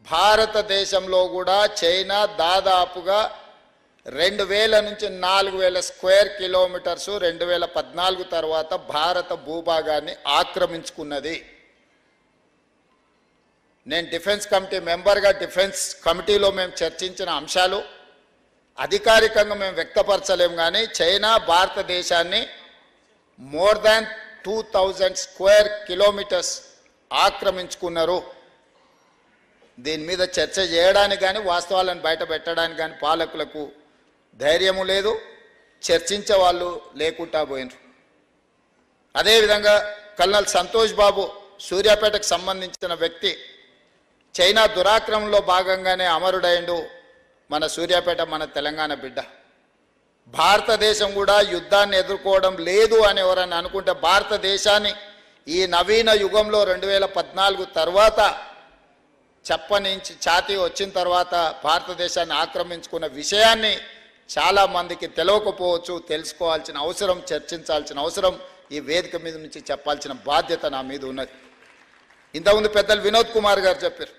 భారతదేశంలో కూడా చైనా దాదాపుగా 2000 నుంచి 4000 స్క్వేర్ కిలోమీటర్స్ 2014 తర్వాత భారత భూభాగాన్ని ఆక్రమించుకున్నది. నేను డిఫెన్స్ కమిటీ మెంబర్గా డిఫెన్స్ కమిటీలో మేము చర్చించిన అంశాలు అధికారికంగా మేము వ్యక్తపరచలేము, కానీ చైనా భారతదేశాన్ని మోర్ దాన్ 2000 స్క్వేర్ కిలోమీటర్స్ ఆక్రమించుకున్నారు. దీని మీద చర్చ చేయడానికి కానీ వాస్తవాలను బయట పెట్టడానికి కానీ పాలకులకు ధైర్యము లేదు, చర్చించే వాళ్ళు లేకుండా పోయినారు. అదేవిధంగా కల్నల్ సంతోష్ బాబు సూర్యాపేటకు సంబంధించిన వ్యక్తి చైనా దురాక్రమంలో భాగంగానే అమరుడైండు. మన సూర్యాపేట మన తెలంగాణ బిడ్డ. భారతదేశం కూడా యుద్ధాన్ని ఎదుర్కోవడం లేదు అని ఎవరన్నా అనుకుంటే భారతదేశాన్ని ఈ నవీన యుగంలో 2014 తర్వాత చెప్పనించి ఛాతీ వచ్చిన తర్వాత భారతదేశాన్ని ఆక్రమించుకున్న విషయాన్ని చాలామందికి తెలియకపోవచ్చు. తెలుసుకోవాల్సిన అవసరం, చర్చించాల్సిన అవసరం ఈ వేదిక మీద నుంచి చెప్పాల్సిన బాధ్యత నా మీద ఉన్నది. ఇంతకుముందు పెద్దలు వినోద్ కుమార్ గారు చెప్పారు,